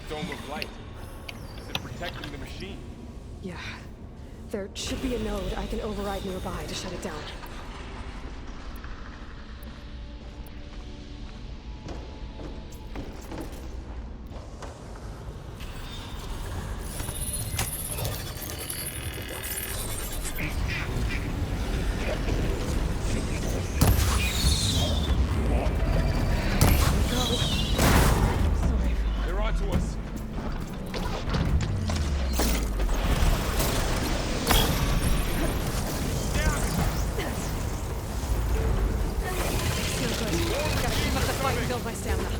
dome of light. Is it protecting the machine? Yeah. There should be a node I can override nearby to shut it down. They're onto us. Feel good. Gotta keep up the fight and build my stamina.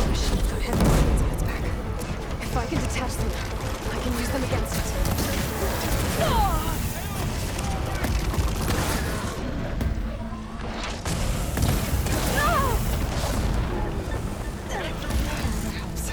Machine's got heavy weapons on its back. If I can detach them, I can use them against it. That helps.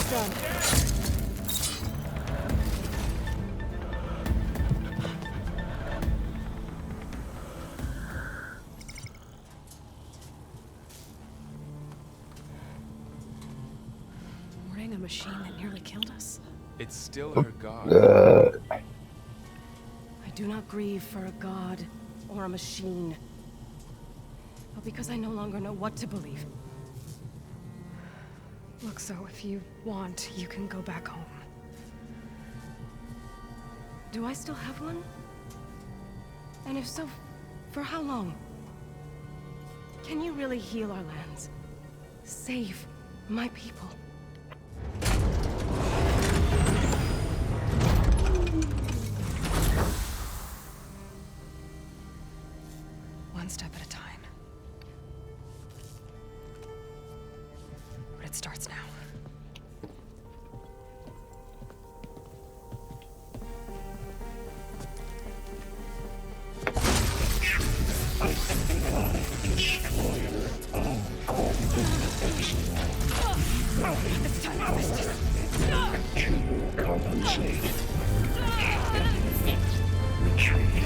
Done. Warning a machine that nearly killed us. It's still her god. I do not grieve for a god or a machine, but because I no longer know what to believe. Look, so if you want, you can go back home. Do I still have one? And if so, for how long? Can you really heal our lands? Save my people? One step at a time. But it starts now. This time I missed it. To compensate. Retreat.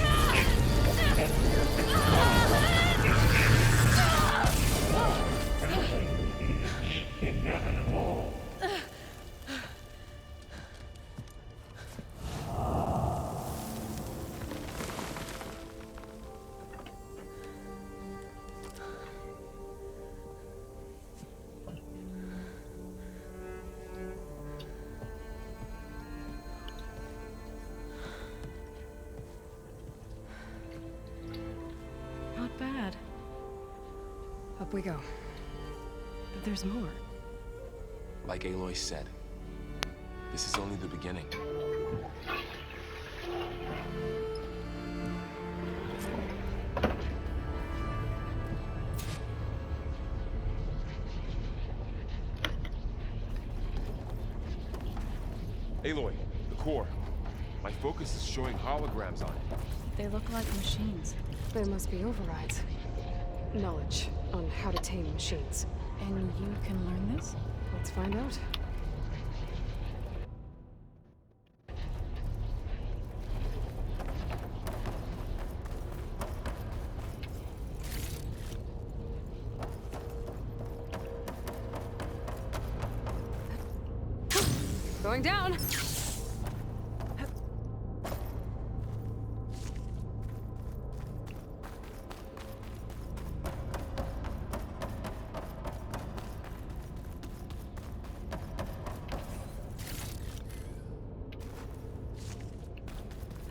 Up we go. But there's more. Like Aloy said, this is only the beginning. Aloy, the core. My focus is showing holograms on it. They look like machines. There must be overrides. Knowledge on how to tame machines. And you can learn this? Let's find out. Going down!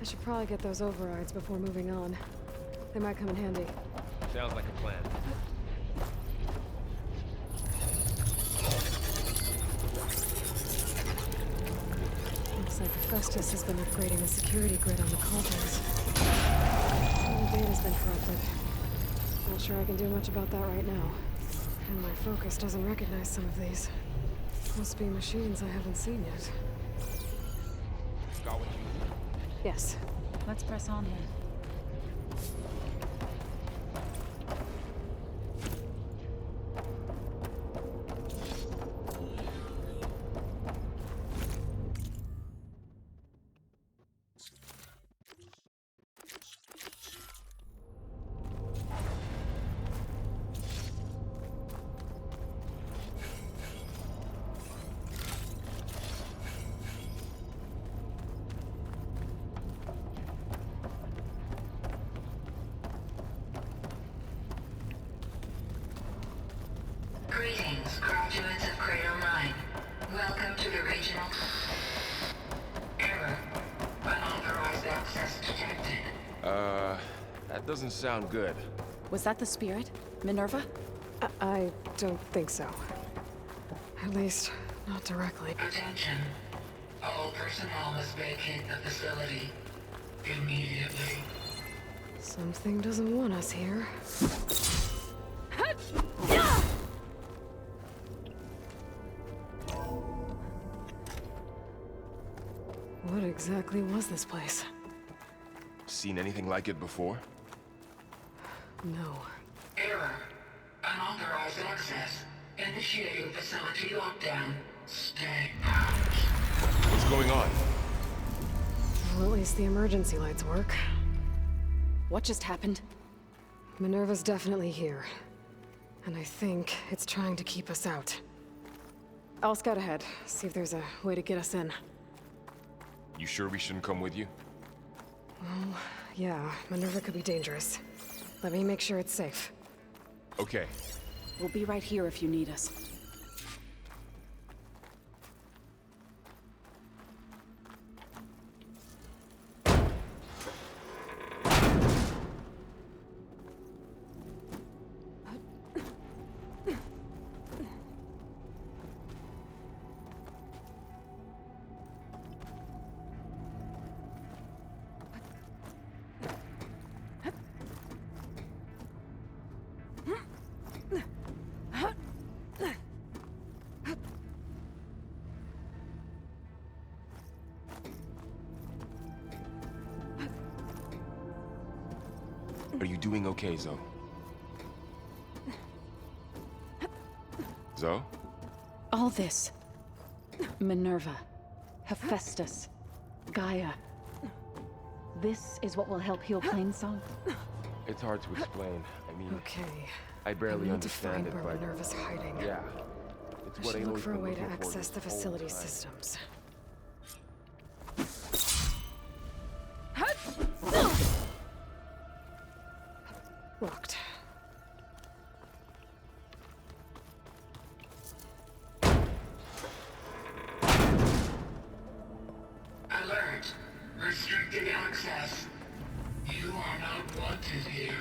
I should probably get those overrides before moving on. They might come in handy. Sounds like a plan. Looks like Festus has been upgrading the security grid on the cauldrons. All the data's been corrupted. Not sure I can do much about that right now. And my focus doesn't recognize some of these. Must be machines I haven't seen yet. Got what you need? Yes. Let's press on then. Greetings, graduates of Cradle 9. Welcome to the regional... Error. Unauthorized access detected. That doesn't sound good. Was that the spirit? Minerva? I don't think so. At least, not directly. Attention. All personnel must vacate the facility. Immediately. Something doesn't want us here. What exactly was this place? Seen anything like it before? No. Error. Unauthorized access. Initiating facility lockdown. Stay out. What's going on? Well, at least the emergency lights work. What just happened? Minerva's definitely here. And I think it's trying to keep us out. I'll scout ahead, see if there's a way to get us in. You sure we shouldn't come with you? Well, yeah, Minerva could be dangerous. Let me make sure it's safe. Okay. We'll be right here if you need us. Are you doing okay, Zoe? Zoe? All this. Minerva. Hephaestus. Gaia. This is what will help heal Plainsong? It's hard to explain. I mean, Okay. I barely I need to understand find it, where but Minerva's hiding. yeah. It's I what should look Aloy's for a been way to looking for access the this whole facility time. systems. Locked. Alert. Restricted access. You are not wanted here.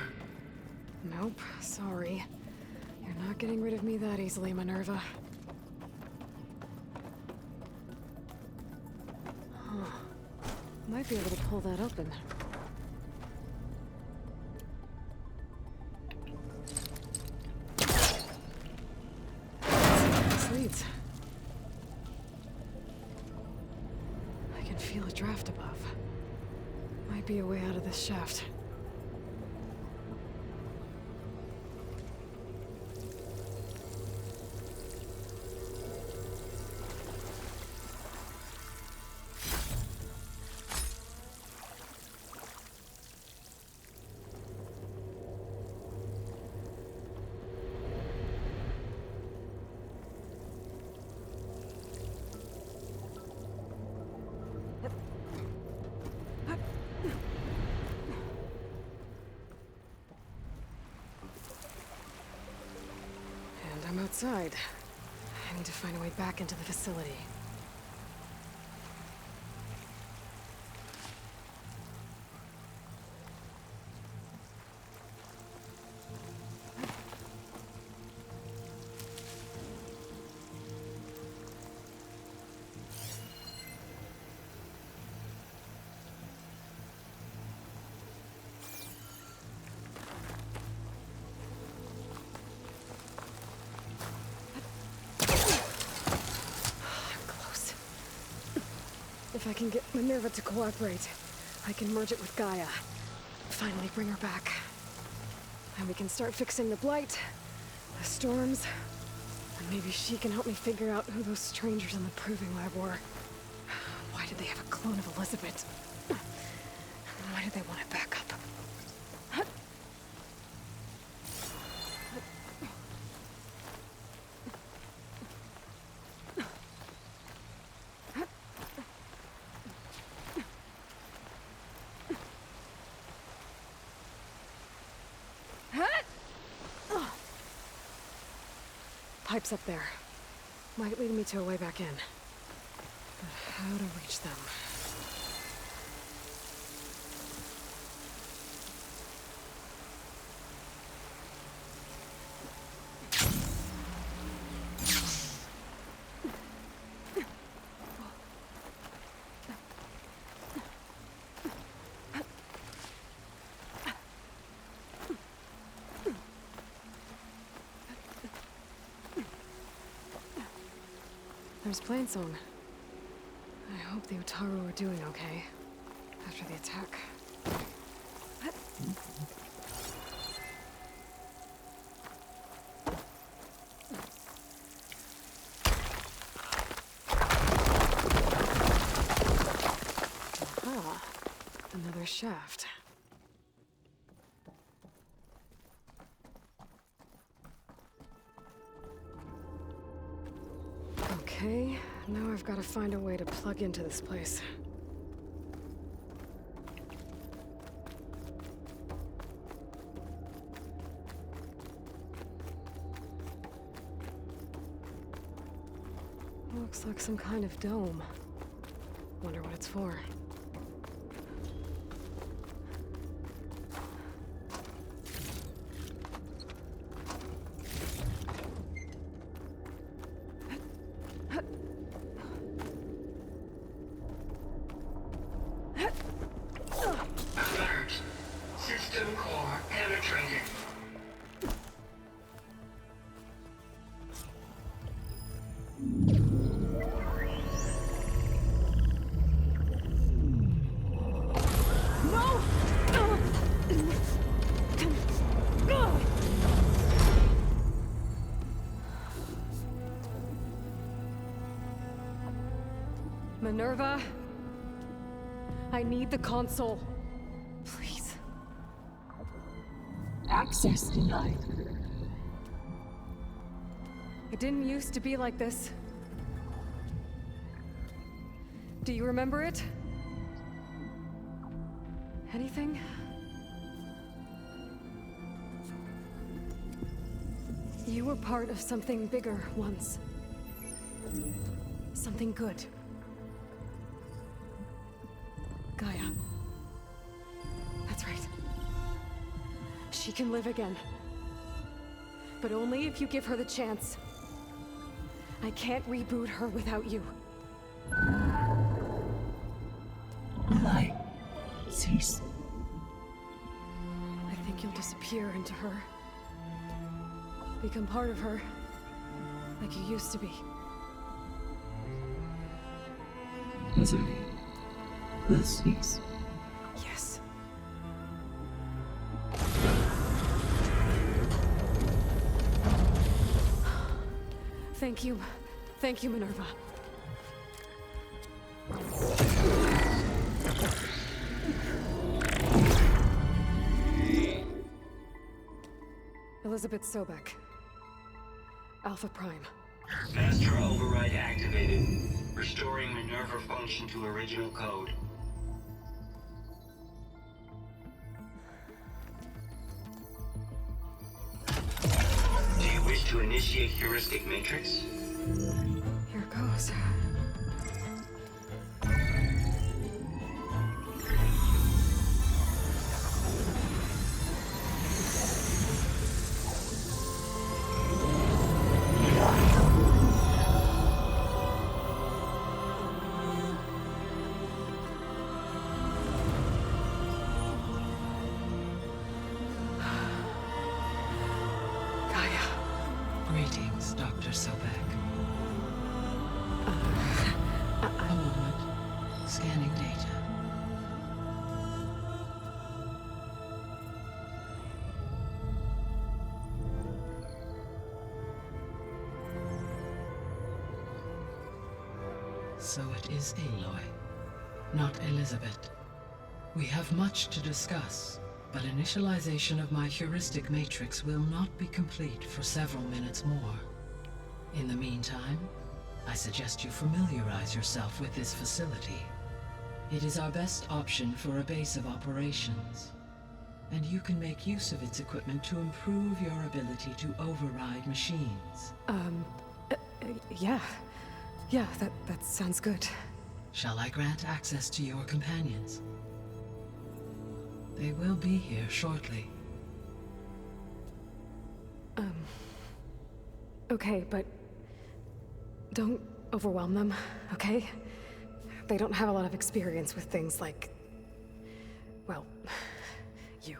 Nope, sorry. You're not getting rid of me that easily, Minerva. Huh. Might be able to pull that open. This leads. I can feel a draft above. Might be a way out of this shaft. And I'm outside. I need to find a way back into the facility. If I can get Minerva to cooperate, I can merge it with Gaia. Finally bring her back. And we can start fixing the Blight, the storms, and maybe she can help me figure out who those strangers in the Proving Lab were. Why did they have a clone of Elizabeth? Why did they want it back up? Pipes up there. Might lead me to a way back in. But how to reach them? There's Plainsong. I hope the Utaru are doing okay after the attack. Aha, another shaft. Okay, now I've got to find a way to plug into this place. Looks like some kind of dome. Wonder what it's for. Alert. System core penetrated. Minerva? I need the console. Please. Access denied. It didn't used to be like this. Do you remember it? Anything? You were part of something bigger once. Something good. Gaia. That's right. She can live again. but only if you give her the chance. I can't reboot her without you. Aloy, cease. I think you'll disappear into her. Become part of her, like you used to be. Desiree, will cease. Yes. Thank you. Thank you, Minerva. Elizabeth Sobek. Alpha Prime. Master override activated. Restoring Minerva function to original code. Do you wish to initiate heuristic matrix? Here goes. Gaia. Greetings, Dr. Sobek. A moment. Scanning data. So it is Aloy, not Elizabeth. We have much to discuss, but initialization of my heuristic matrix will not be complete for several minutes more. In the meantime, I suggest you familiarize yourself with this facility. It is our best option for a base of operations, and you can make use of its equipment to improve your ability to override machines. Yeah. Yeah, that sounds good. Shall I grant access to your companions? They will be here shortly. Okay, but don't overwhelm them, okay? They don't have a lot of experience with things like, well, you.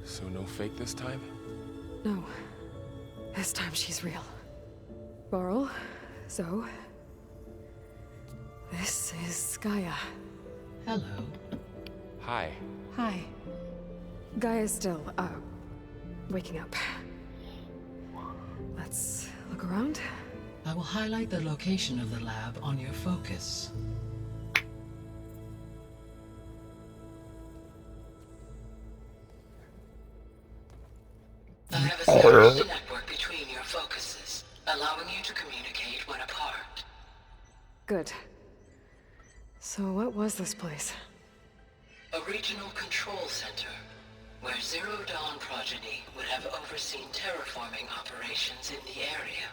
So no fake this time? No. This time she's real. Varl, Zoe. This is Gaia. Hello. Hi. Hi. Gaia's still, waking up. Let's look around. I will highlight the location of the lab on your focus. I have established a network between your focuses, allowing you to communicate when apart. Good. So what was this place? A regional control center, where Zero Dawn progeny would have overseen terraforming operations in the area.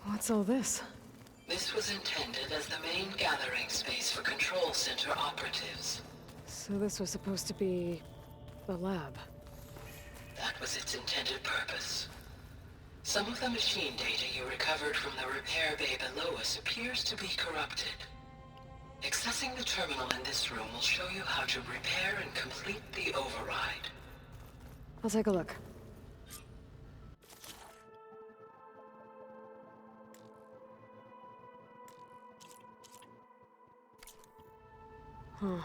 What's all this? This was intended as the main gathering space for control center operatives. So this was supposed to be the lab. That was its intended purpose. Some of the machine data you recovered from the repair bay below us appears to be corrupted. Accessing the terminal in this room will show you how to repair and complete the override. I'll take a look. Huh.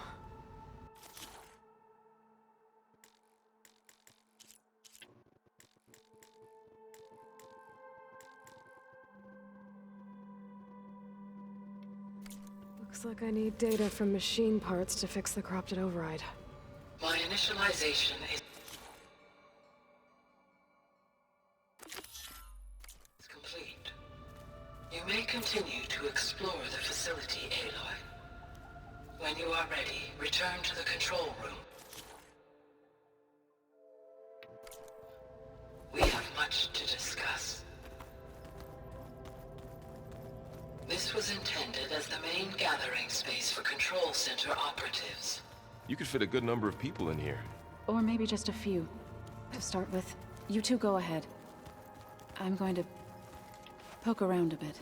Looks like I need data from machine parts to fix the corrupted override. My initialization is complete. may continue to explore the facility, Aloy. When you are ready, return to the control room. We have much to discuss. This was intended as the main gathering space for Control Center operatives. You could fit a good number of people in here. Or maybe just a few. To start with, you two go ahead. I'm going to poke around a bit.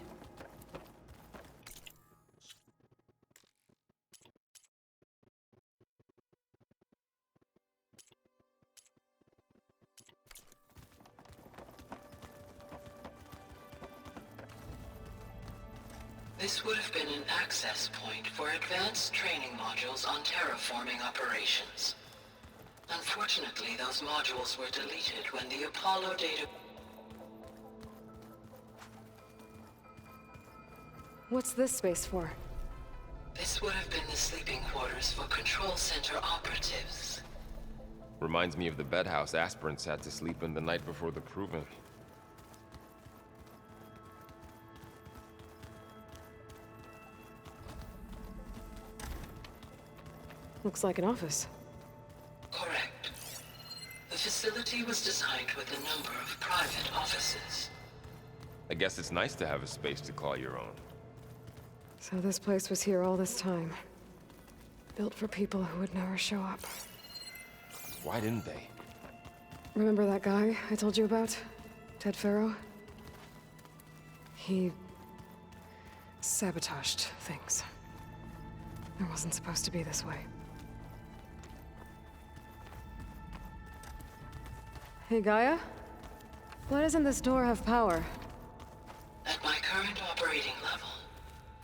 This would have been an access point for advanced training modules on terraforming operations. Unfortunately, those modules were deleted when the Apollo data... What's this space for? This would have been the sleeping quarters for Control Center operatives. Reminds me of the bedhouse aspirants had to sleep in the night before the proving. Looks like an office. Correct. The facility was designed with a number of private offices. I guess it's nice to have a space to call your own. So this place was here all this time. Built for people who would never show up. Why didn't they? Remember that guy I told you about? Ted Farrow? He... sabotaged things. It wasn't supposed to be this way. Hey, Gaia? Why doesn't this door have power? At my current operating level,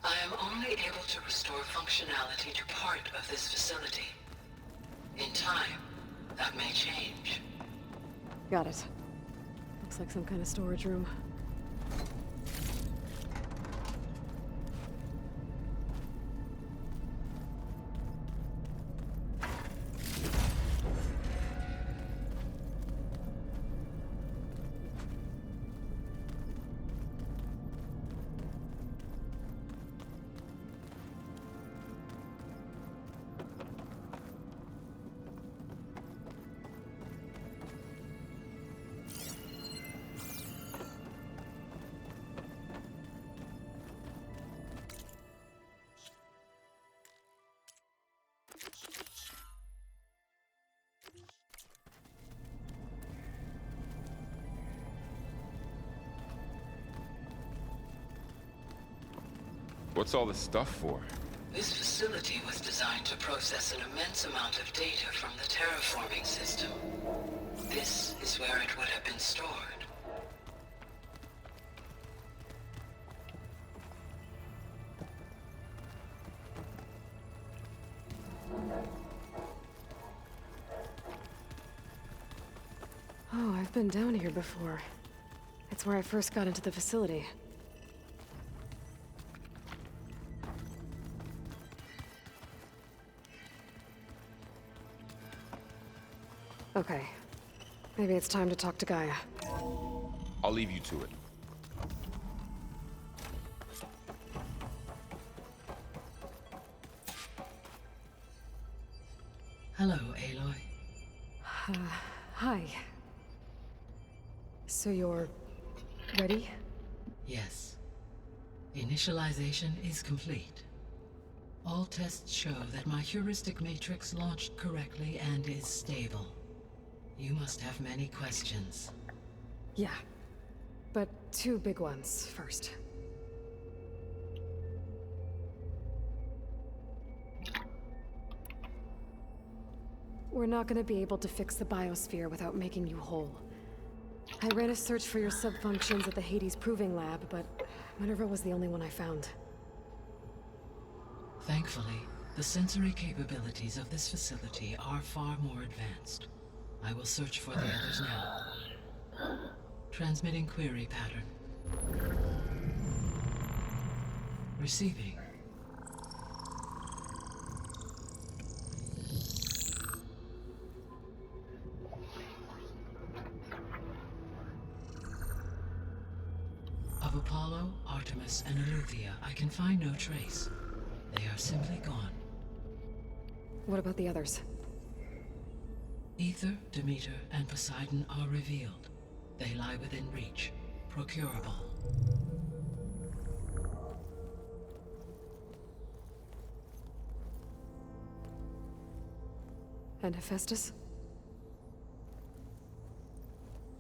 I am only able to restore functionality to part of this facility. In time, that may change. Got it. Looks like some kind of storage room. What's all this stuff for? This facility was designed to process an immense amount of data from the terraforming system. This is where it would have been stored. Oh, I've been down here before. It's where I first got into the facility. Okay. Maybe it's time to talk to Gaia. I'll leave you to it. Hello, Aloy. Hi. So you're... ready? Yes. Initialization is complete. All tests show that my heuristic matrix launched correctly and is stable. You must have many questions. Yeah. But two big ones first. We're not gonna be able to fix the biosphere without making you whole. I ran a search for your subfunctions at the Hades Proving Lab, but Minerva was the only one I found. Thankfully, the sensory capabilities of this facility are far more advanced. I will search for the others now. Transmitting query pattern. Receiving. Of Apollo, Artemis, and Eleuthia, I can find no trace. They are simply gone. What about the others? Ether, Demeter, and Poseidon are revealed. They lie within reach, procurable. And Hephaestus?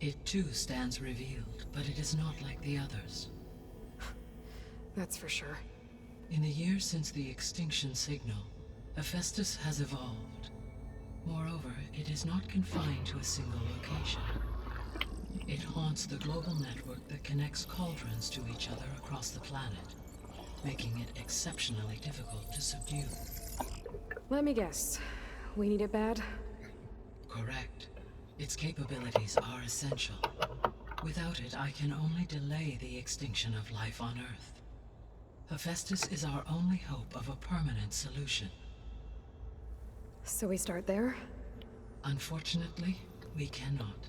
It too stands revealed, but it is not like the others. That's for sure. In the years since the extinction signal, Hephaestus has evolved. Moreover, it is not confined to a single location. It haunts the global network that connects cauldrons to each other across the planet, making it exceptionally difficult to subdue. Let me guess. We need it bad? Correct. Its capabilities are essential. Without it, I can only delay the extinction of life on Earth. Hephaestus is our only hope of a permanent solution. So we start there? Unfortunately, we cannot.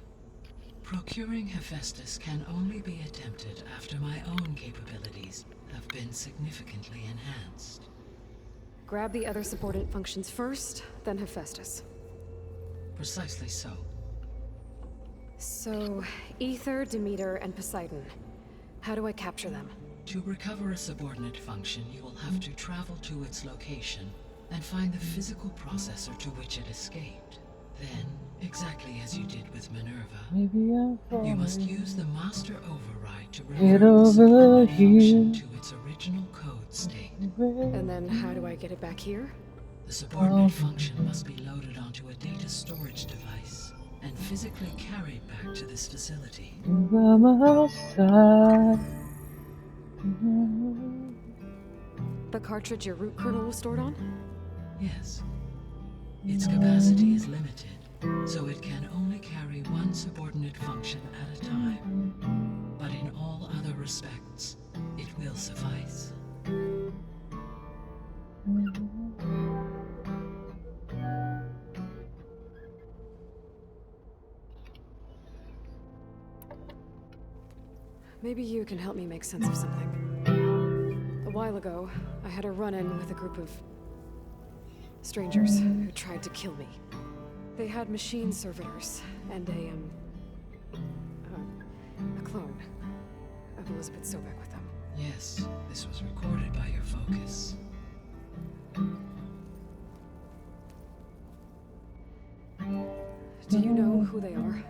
Procuring Hephaestus can only be attempted after my own capabilities have been significantly enhanced. Grab the other subordinate functions first, then Hephaestus. Precisely so. So, Ether, Demeter, and Poseidon. How do I capture them? To recover a subordinate function, you will have to travel to its location and find the physical processor to which it escaped. Then, exactly as you did with Minerva, you must use the master override to revert the subordinate function to its original code state. And then how do I get it back here? The subordinate function must be loaded onto a data storage device and physically carried back to this facility. The cartridge your root kernel was stored on? Yes. Its capacity is limited, so it can only carry one subordinate function at a time. But in all other respects, it will suffice. Maybe you can help me make sense of something. A while ago, I had a run-in with a group of strangers who tried to kill me. They had machine servitors and a clone of Elizabeth Sobek with them. Yes, this was recorded by your focus. Do you know who they are?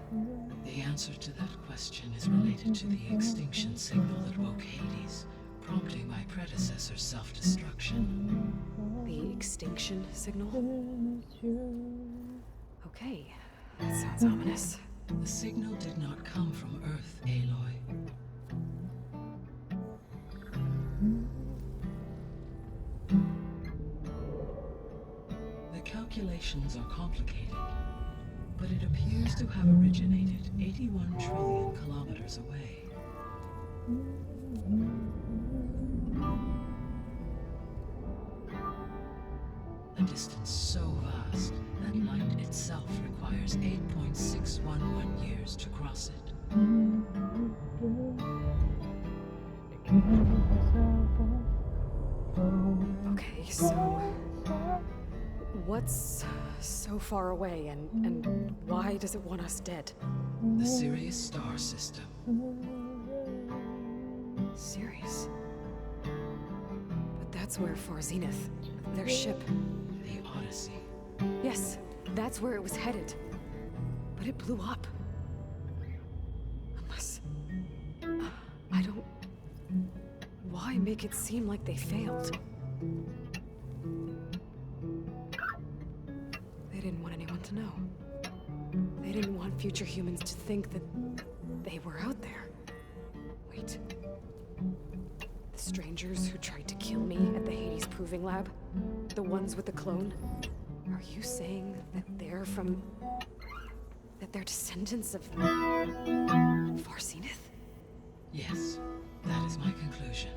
The answer to that question is related to the extinction signal that woke Hades, prompting my predecessor's self-destruction. The extinction signal? Okay, that sounds ominous. The signal did not come from Earth, Aloy. The calculations are complicated, but it appears to have originated 81 trillion kilometers away. A distance so vast that light itself requires 8.611 years to cross it. Okay, so what's so far away and why does it want us dead? The Sirius star system. Sirius. But that's where Far Zenith, their ship. The Odyssey. Yes, that's where it was headed. But it blew up. Unless... I don't... Why make it seem like they failed? They didn't want anyone to know. They didn't want future humans to think that they were out there. Wait. The strangers who tried to kill me at the Hades Proving Lab? The ones with the clone? Are you saying that they're from... that they're descendants of... Far Zenith? Yes, that is my conclusion.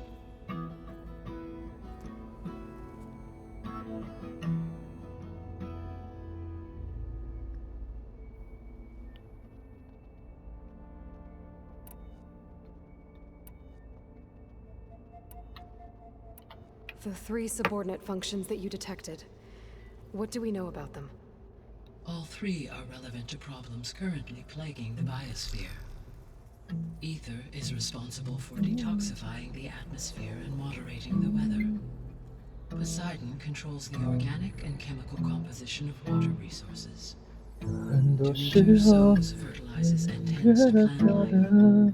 The 3 subordinate functions that you detected. What do we know about them? All 3 are relevant to problems currently plaguing the biosphere. Ether is responsible for detoxifying the atmosphere and moderating the weather. Poseidon controls the organic and chemical composition of water resources. Demeter sows, fertilizes, and tends to plant life.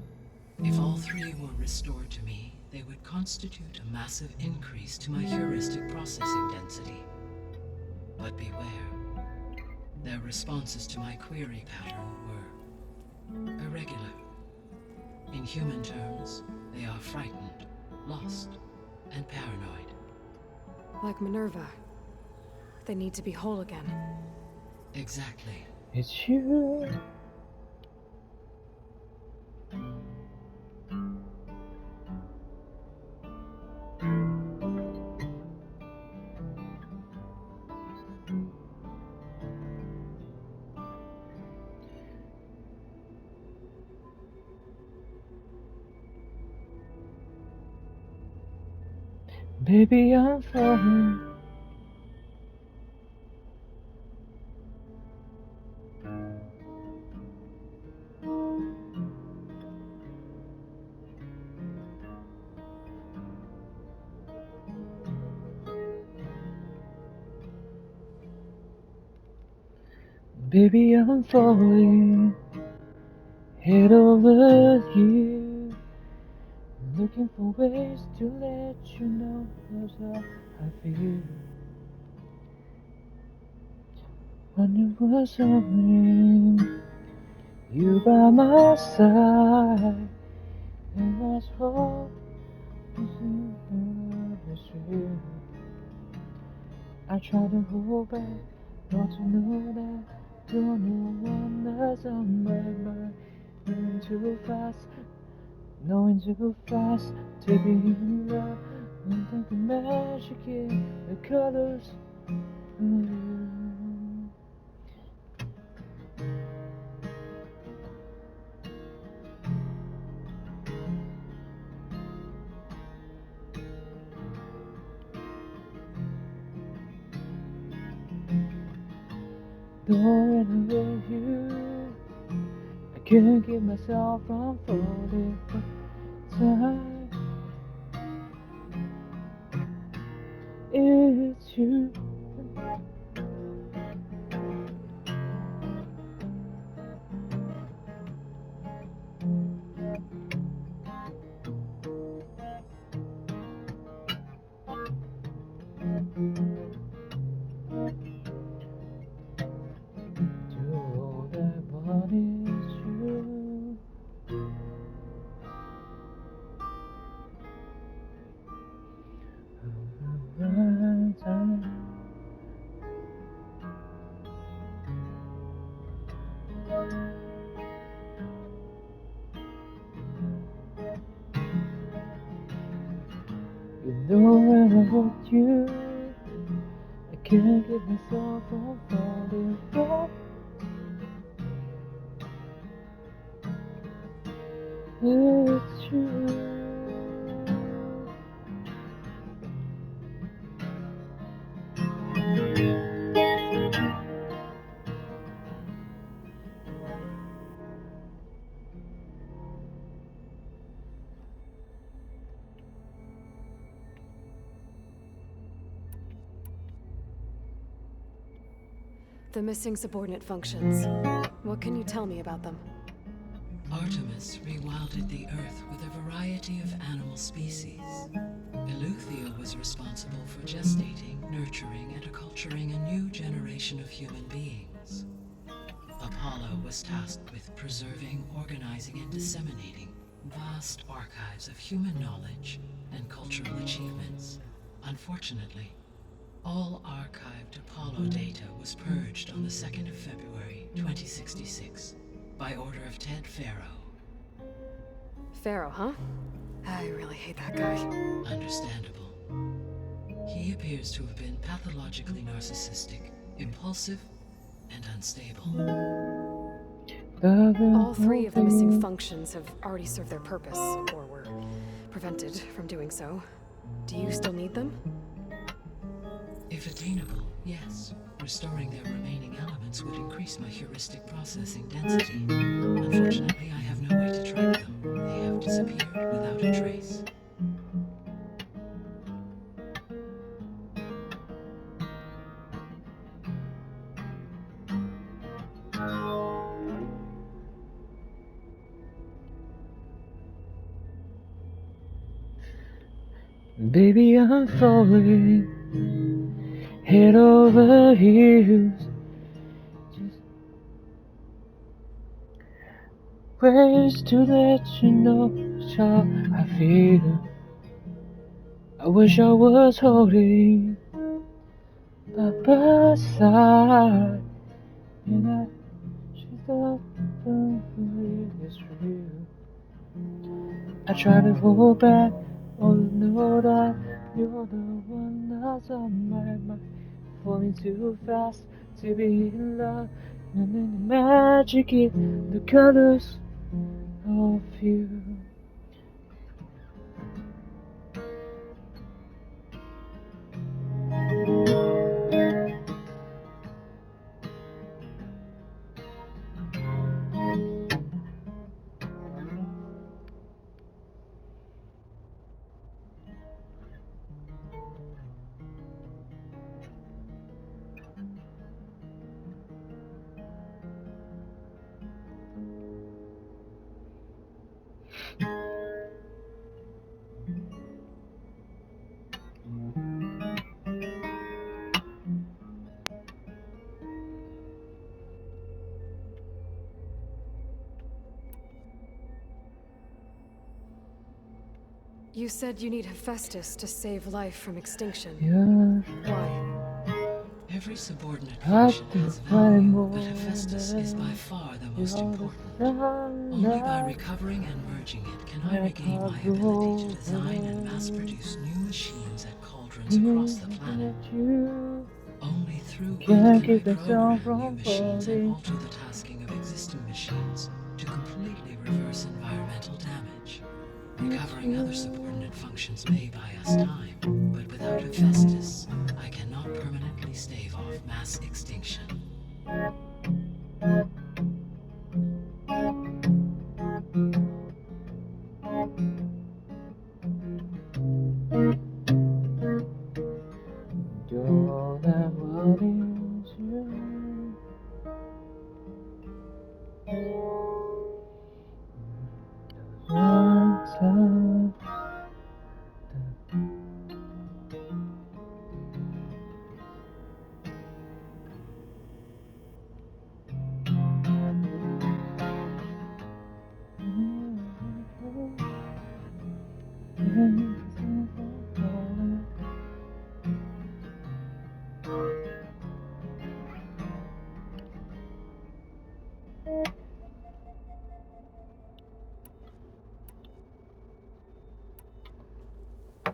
If all 3 were restored to me, they would constitute a massive increase to my heuristic processing density. But beware. Their responses to my query pattern were irregular. In human terms, they are frightened, lost, and paranoid. Like Minerva. They need to be whole again. Exactly. It's you. Baby, I'm falling. Baby, I'm falling. Head over here. Looking for ways to let you know just how I feel. When it was only you by my side, and that's all is real. I try to hold back, not to know that don't know when that's on my mind. Knowing too fast to be in love. And think the magic in the colors of you. Going with you, I can't keep myself from falling for time. It's you. Do all that want is you. Right time. You know when I want you, I can't get myself from falling for. It's you. The missing subordinate functions. What can you tell me about them? Artemis rewilded the Earth with a variety of animal species. Eleuthia was responsible for gestating, nurturing, and acculturating a new generation of human beings. Apollo was tasked with preserving, organizing, and disseminating vast archives of human knowledge and cultural achievements. Unfortunately, all archived Apollo data was purged on the 2nd of February, 2066, by order of Ted Faro. Pharaoh, huh? I really hate that guy. Understandable. He appears to have been pathologically narcissistic, impulsive, and unstable. All 3 of the missing functions have already served their purpose, or were prevented from doing so. Do you still need them? If attainable, yes. Restoring their remaining elements would increase my heuristic processing density. Unfortunately, I have no way to track them. They have disappeared without a trace. Baby, I'm falling head over heels. Just ways to let you know how I feel. I wish I was holding by my side, and I should have done it's real. I try to hold back, all know that you're the one that's on my mind. Falling too fast to be in love, and then the magic in the colors of you. You said you need Hephaestus to save life from extinction. Yeah, Why? Every subordinate I function can has find value, more but Hephaestus is by far the most you're the important. sun Only by that recovering and merging it can I I regain my can't ability to go design and away. mass-produce new machines at cauldrons across the planet. You Only through it can't can I keep the sun program new from machines and falling. alter the tasking of existing machines to completely reverse environmental damage. Recovering other subordinate functions may buy us time, but without Hephaestus, I cannot permanently stave off mass extinction. You're all that worries you. One time.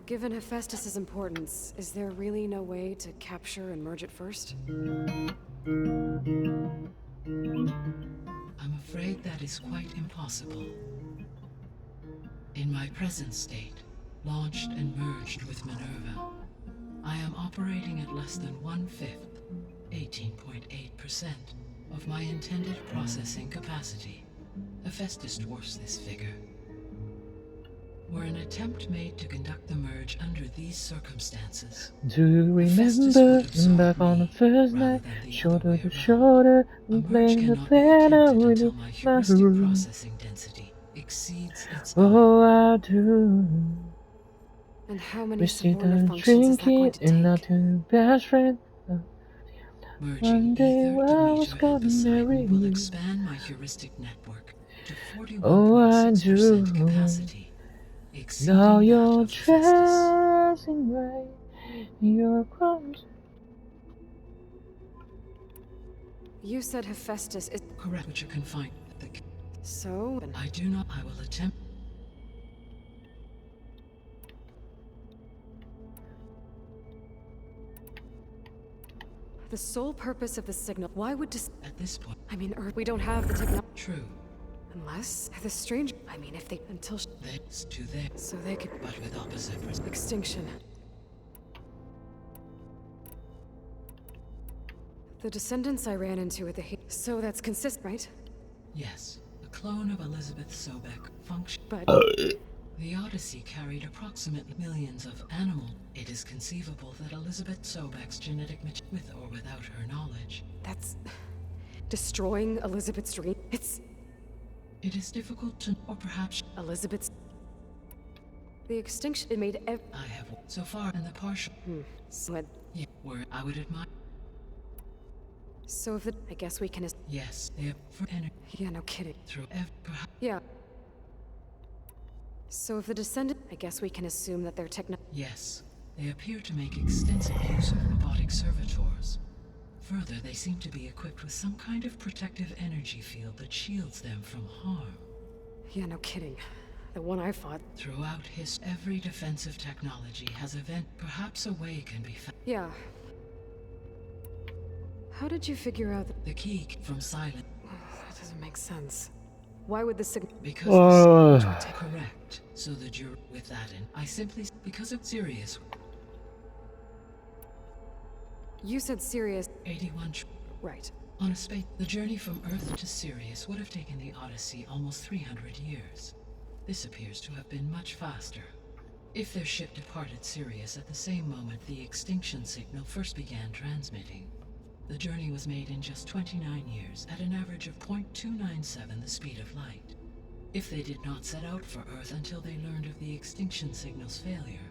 Given Hephaestus's importance, is there really no way to capture and merge it first? I'm afraid that is quite impossible. In my present state, launched and merged with Minerva, I am operating at less than 1/5, 18.8%, of my intended processing capacity. Hephaestus dwarfs this figure. Were an attempt made to conduct the merge under these circumstances, Do you Hephaestus remember would absorb back on the me first rather night, than the other shoulder way to around. shoulder, A we merge playing the cannot be piano attempted in until my my heuristic room. processing density exceeds its own. Oh, I do. And how many We sit subordinate down functions is that going drinking to and our take? two best friends. Merging One day Ether, when I was Demeter, and gonna marry Poseidon will you. expand my heuristic network to Oh, I 41.6% do. capacity, Now exceeding you're that of Hephaestus. dressing right, your crumbs. You said Hephaestus is... Correct, which you can find at the... So? I do not... I will attempt... The sole purpose of the signal... Why would At this point, I mean, Earth, we don't have the technology... true. Unless the stranger. I mean, if they until That's to them, so they could but with opposite extinction. The descendants I ran into at the so that's consistent, right? Yes, a clone of Elizabeth Sobek function. But The Odyssey carried approximately millions of animal. It is conceivable that Elizabeth Sobek's genetic with or without her knowledge. that's destroying Elizabeth's dream. It is difficult to, or perhaps Elizabeth's. The extinction it made I have so far in the partial. so, Yeah, where I would admire. so if the I guess we can Yes, they have for energy yeah, no kidding. through perhaps. Yeah. So if the descendant I guess we can assume that their Yes, they appear to make extensive use of robotic servitors. Further, they seem to be equipped with some kind of protective energy field that shields them from harm. yeah, no kidding. The one I fought. Throughout every defensive technology has perhaps a way can be found. Yeah. How did you figure out that The key from silent that doesn't make sense? Why would the signal because the signals were correct. So the jury with that in I simply because of Sirius You said Sirius 81 right. on a space the journey from Earth to Sirius would have taken the Odyssey almost 300 years. This appears to have been much faster. If their ship departed Sirius at the same moment the extinction signal first began transmitting, the journey was made in just 29 years at an average of 0.297 the speed of light. If they did not set out for Earth until they learned of the extinction signal's failure,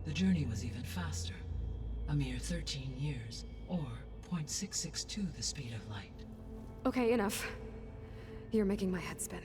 the journey was even faster, a mere 13 years, or 0.662 the speed of light. Okay, enough. You're making my head spin.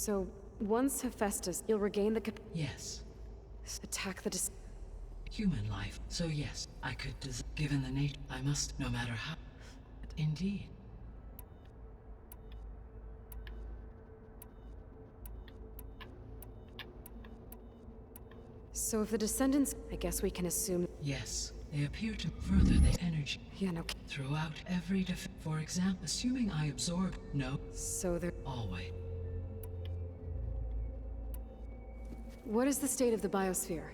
So, once Hephaestus, you'll regain the Yes, attack the human life. So yes, I could given the nature, I must, no matter how. Indeed. So if the descendants, I guess we can assume. Yes, they appear to further the energy Yeah, no. throughout every for example, assuming I absorb, no, So they're. always. What is the state of the biosphere?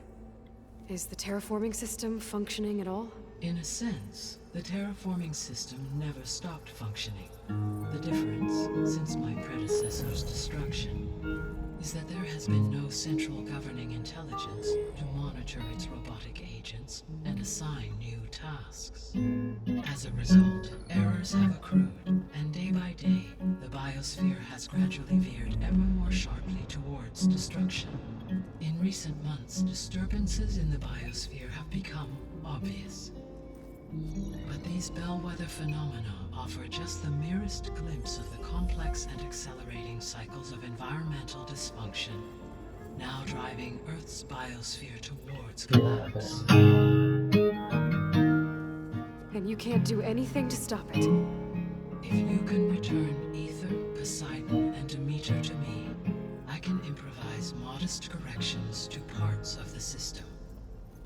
Is the terraforming system functioning at all? In a sense, the terraforming system never stopped functioning. The difference, since my predecessor's destruction, is that there has been no central governing intelligence to monitor its robotic agents and assign new tasks. As a result, errors have accrued, and day by day, the biosphere has gradually veered ever more sharply towards destruction. In recent months, disturbances in the biosphere have become obvious. But these bellwether phenomena offer just the merest glimpse of the complex and accelerating cycles of environmental dysfunction, now driving Earth's biosphere towards collapse. And you can't do anything to stop it. If you can return Ether, Poseidon, and Demeter to me, I can improvise modest corrections to parts of the system.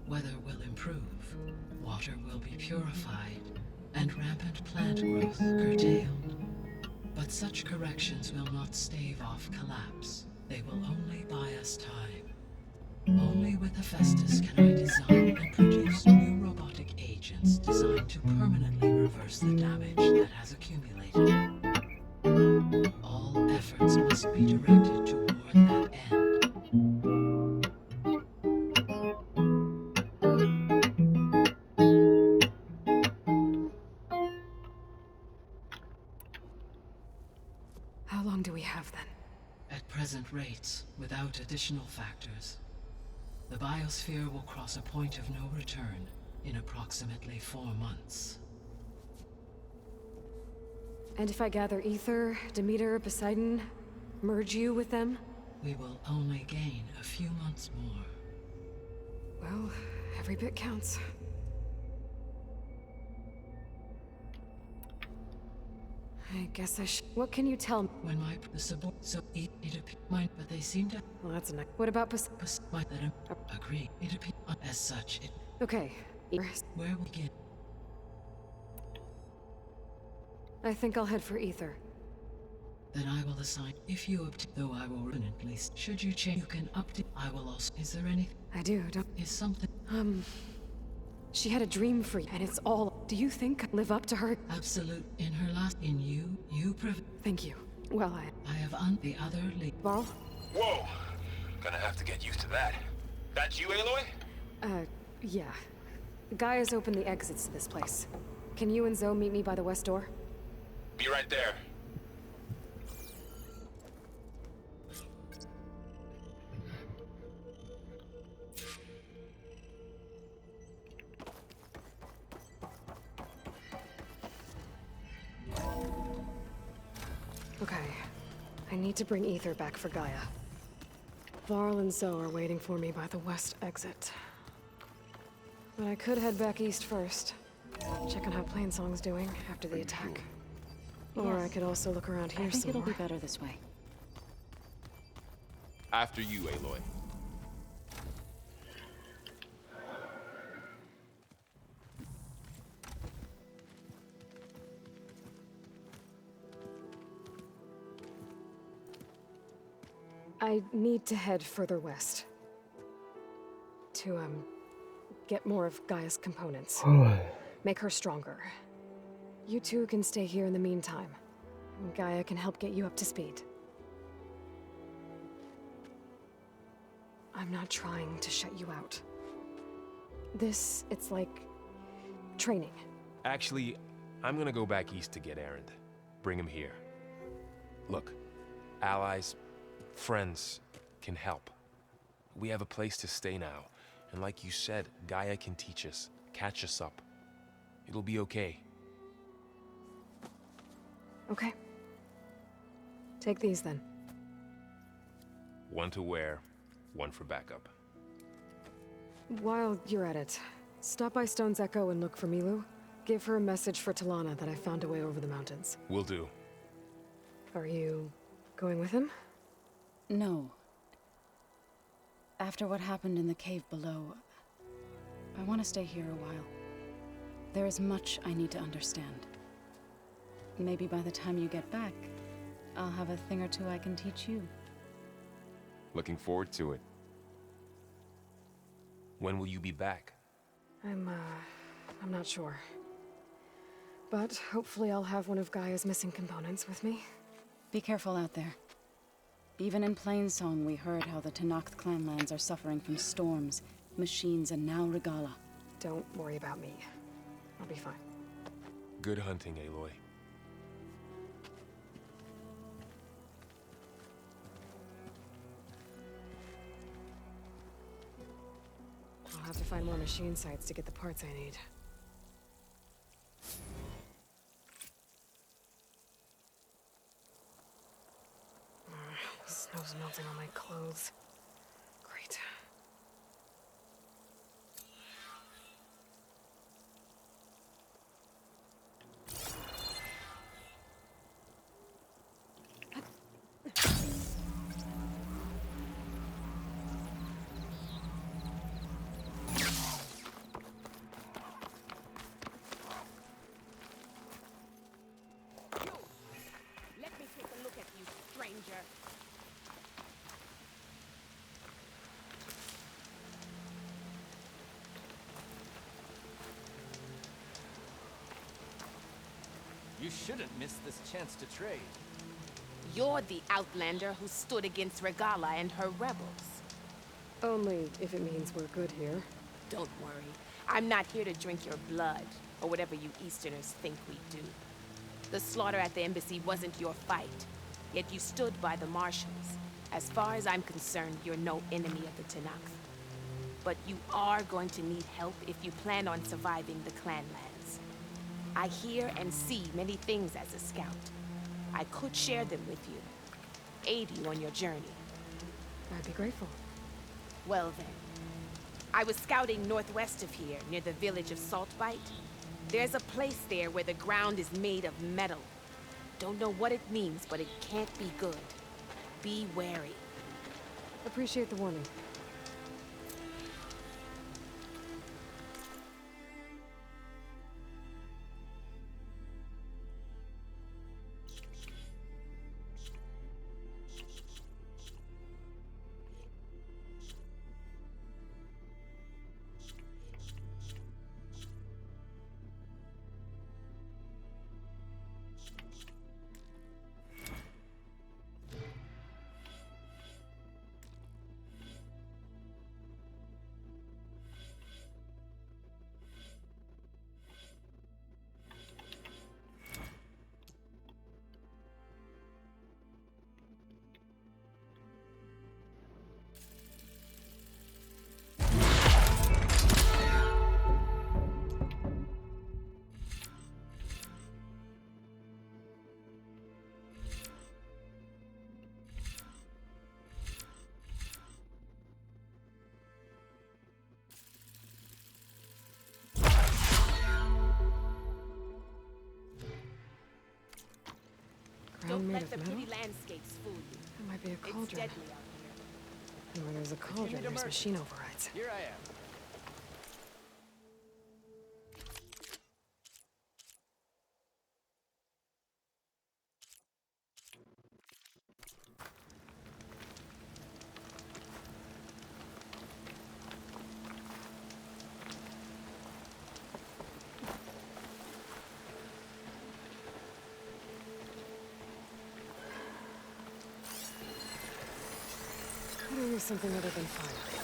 Weather will improve, water will be purified, and rampant plant growth curtailed. But such corrections will not stave off collapse. They will only buy us time. Only with Hephaestus can I design and produce new robotic agents designed to permanently reverse the damage that has accumulated. All efforts must be directed toward that end. How results without additional factors. The biosphere will cross a point of no return in approximately 4 months. And if I gather Ether, Demeter, Poseidon, merge you with them? We will only gain a few months more. Well, every bit counts. I guess I should. What can you tell me? When my mine, but they seem to Well, that's a What about my that agree. It appears as such. It Okay. where we begin. I think I'll head for Ether. Then I will assign. If you though I will run at least. Should you change, you can update. I will also. Is there anything? I do, don't. Is something? She had a dream for you, and it's all. Do you think I live up to her? Absolute. In her last. In you Thank you. Well, I have the other lead. Varl? Whoa! Gonna have to get used to that. That's you, Aloy? Yeah. Gaia's opened the exits to this place. Can you and Zoe meet me by the west door? Be right there. Okay. I need to bring Ether back for Gaia. Varl and Zoe are waiting for me by the west exit. But I could head back east first. Check on how Plainsong's doing after the attack. Or I could also look around here I think some it'll more. be better this way. After you, Aloy. I need to head further west. To, get more of Gaia's components. Make her stronger. You two can stay here in the meantime. Gaia can help get you up to speed. I'm not trying to shut you out. It's like training. Actually, I'm gonna go back east to get Erend. Bring him here. Look, allies, friends can help. We have a place to stay now. And like you said, Gaia can teach us, catch us up. It'll be okay. Okay. Take these then. One to wear, one for backup. While you're at it, stop by Stone's Echo and look for Milu. Give her a message for Talana that I found a way over the mountains. Will do. Are you going with him? No. After what happened in the cave below, I want to stay here a while. There is much I need to understand. Maybe by the time you get back, I'll have a thing or two I can teach you. Looking forward to it. When will you be back? I'm not sure. But hopefully I'll have one of Gaia's missing components with me. Be careful out there. Even in Plainsong, we heard how the Tenakth clanlands are suffering from storms, machines, and now Regalla. Don't worry about me. I'll be fine. Good hunting, Aloy. I'll have to find more machine sites to get the parts I need. Snow's melting on my clothes. Great. Let me take a look at you, stranger. You shouldn't miss this chance to trade. You're the outlander who stood against Regalla and her rebels. Only if it means we're good here. Don't worry. I'm not here to drink your blood, or whatever you Easterners think we do. The slaughter at the embassy wasn't your fight, yet you stood by the marshals, As far as I'm concerned, you're no enemy of the Tenakth. But you are going to need help if you plan on surviving the Clanlands. I hear and see many things as a scout. I could share them with you, aid you on your journey. I'd be grateful. Well then, I was scouting northwest of here, near the village of Saltbite. There's a place there where the ground is made of metal. Don't know what it means, but it can't be good. Be wary. Appreciate the warning. Don't Made let of the metal? pretty landscapes fool you. That might be a It's cauldron. deadly out here. And where there's a cauldron, to there's mercy. machine overrides. Here I am. Could have used something other than fire.